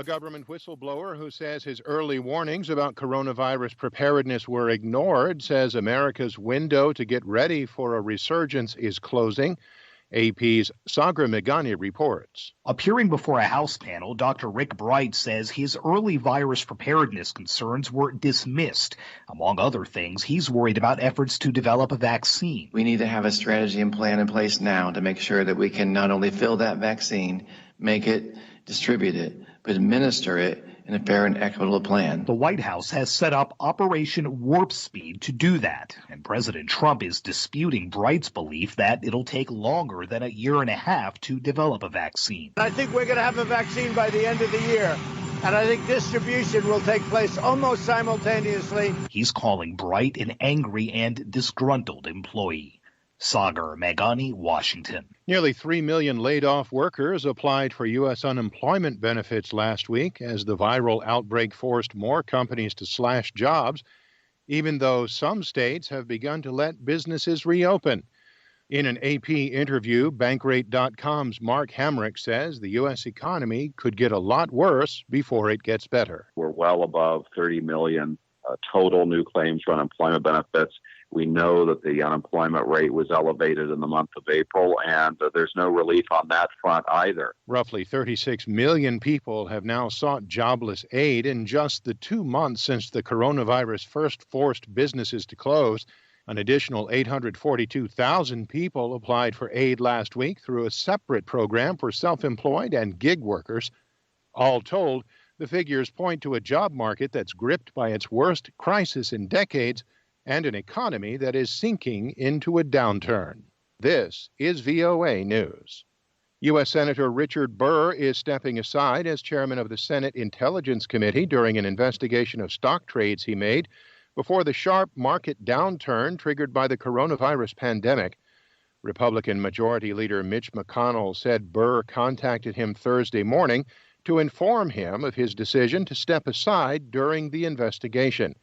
A government whistleblower who says his early warnings about coronavirus preparedness were ignored says America's window to get ready for a resurgence is closing. AP's Sagar Meghani reports. Appearing before a House panel, Dr. Rick Bright says his early virus preparedness concerns were dismissed. Among other things, he's worried about efforts to develop a vaccine. We need to have a strategy and plan in place now to make sure that we can not only fill that vaccine, make it, distribute it, but administer it in a fair and equitable plan. The White House has set up Operation Warp Speed to do that, and President Trump is disputing Bright's belief that it'll take longer than a year and a half to develop a vaccine. I think we're going to have a vaccine by the end of the year, and I think distribution will take place almost simultaneously. He's calling Bright an angry and disgruntled employee. Sagar Meghani, Washington. Nearly 3 million laid-off workers applied for U.S. unemployment benefits last week as the viral outbreak forced more companies to slash jobs, even though some states have begun to let businesses reopen. In an AP interview, Bankrate.com's Mark Hamrick says the U.S. economy could get a lot worse before it gets better. We're well above 30 million total new claims for unemployment benefits. We know that the unemployment rate was elevated in the month of April, and there's no relief on that front either. Roughly 36 million people have now sought jobless aid in just the 2 months since the coronavirus first forced businesses to close. An additional 842,000 people applied for aid last week through a separate program for self-employed and gig workers. All told, the figures point to a job market that's gripped by its worst crisis in decades and an economy that is sinking into a downturn. This is VOA News. U.S. Senator Richard Burr is stepping aside as chairman of the Senate Intelligence Committee during an investigation of stock trades he made before the sharp market downturn triggered by the coronavirus pandemic. Republican Majority Leader Mitch McConnell said Burr contacted him Thursday morning to inform him of his decision to step aside during the investigation.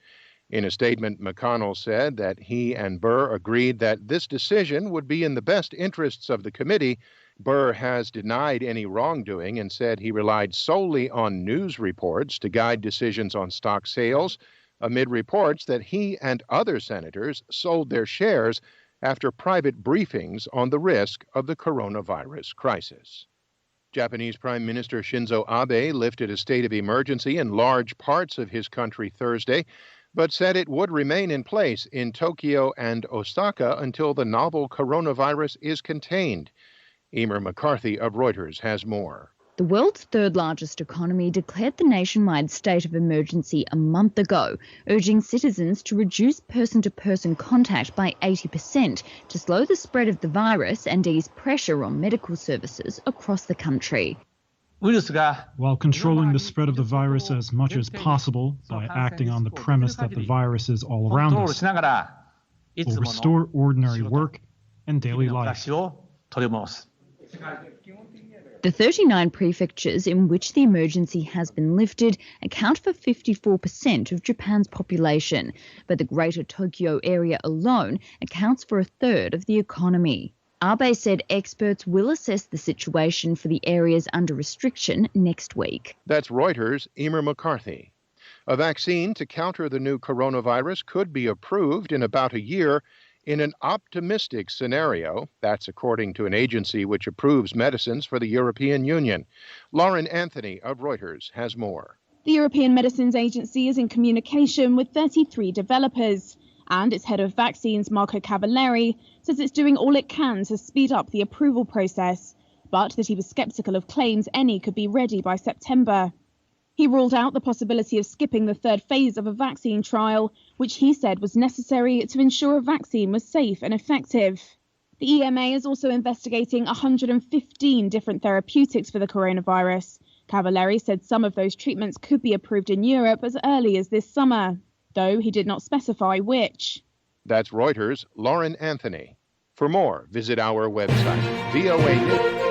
In a statement, McConnell said that he and Burr agreed that this decision would be in the best interests of the committee. Burr has denied any wrongdoing and said he relied solely on news reports to guide decisions on stock sales, amid reports that he and other senators sold their shares after private briefings on the risk of the coronavirus crisis. Japanese Prime Minister Shinzo Abe lifted a state of emergency in large parts of his country Thursday, but said it would remain in place in Tokyo and Osaka until the novel coronavirus is contained. Emer McCarthy of Reuters has more. The world's third largest economy declared the nationwide state of emergency a month ago, urging citizens to reduce person-to-person contact by 80% to slow the spread of the virus and ease pressure on medical services across the country. While controlling the spread of the virus as much as possible by acting on the premise that the virus is all around us, will restore ordinary work and daily life. The 39 prefectures in which the emergency has been lifted account for 54% of Japan's population, but the Greater Tokyo area alone accounts for a third of the economy. Abe said experts will assess the situation for the areas under restriction next week. That's Reuters' Emer McCarthy. A vaccine to counter the new coronavirus could be approved in about a year in an optimistic scenario. That's according to an agency which approves medicines for the European Union. Lauren Anthony of Reuters has more. The European Medicines Agency is in communication with 33 developers. And its head of vaccines, Marco Cavalieri, says it's doing all it can to speed up the approval process, but that he was sceptical of claims any could be ready by September. He ruled out the possibility of skipping the third phase of a vaccine trial, which he said was necessary to ensure a vaccine was safe and effective. The EMA is also investigating 115 different therapeutics for the coronavirus. Cavalieri said some of those treatments could be approved in Europe as early as this summer, though he did not specify which. That's Reuters' Lauren Anthony. For more, visit our website, VOA News.